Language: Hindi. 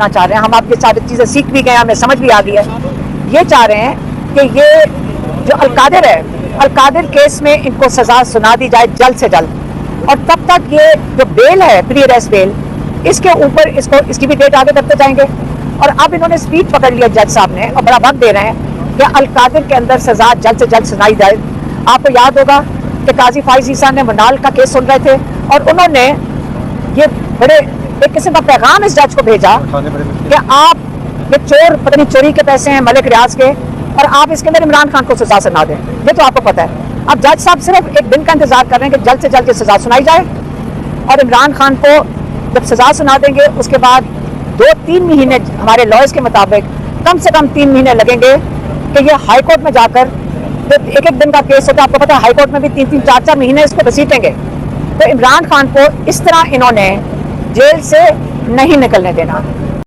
चाह रहे हैं। हम आपकी सारी चीज़ें सीख भी गए, हमें समझ भी आ गई है। ये चाह रहे हैं कि ये जो अलकादिर है, अलकादिर केस में इनको सज़ा सुना दी जाए जल्द से जल्द, और तब तक ये जो बेल है, प्री अरेस्ट बेल, इसके ऊपर इसकी भी डेट आगे करते जाएंगे। और अब इन्होंने स्पीड पकड़ लिया जज साहब ने और बड़ा वक्त दे रहे हैं कि अलकादिर के अंदर सज़ा जल्द से जल्द सुनाई जाए। आपको याद होगा कि काजी फाइज ईसा ने मनाल का केस सुन रहे थे और उन्होंने ये बड़े एक किस्म का पैगाम इस जज को भेजा कि आप ये चोर, पता नहीं चोरी के पैसे हैं मलिक रियाज के, और आप इसके अंदर इमरान खान को सजा सुना दें। ये तो आपको पता है। अब जज साहब सिर्फ एक दिन का इंतजार कर रहे हैं कि जल्द से जल्द ये सजा सुनाई जाए, और इमरान खान को जब सजा सुना देंगे उसके बाद 2-3 महीने हमारे लॉयर्स के मुताबिक कम से कम 3 महीने लगेंगे कि ये हाई कोर्ट में जाकर, तो एक दिन का केस होता है, आपको पता है हाई कोर्ट में भी 3-3, 4-4 महीने इसको घसीटेंगे। तो इमरान खान को इस तरह इन्होंने जेल से नहीं निकलने देना।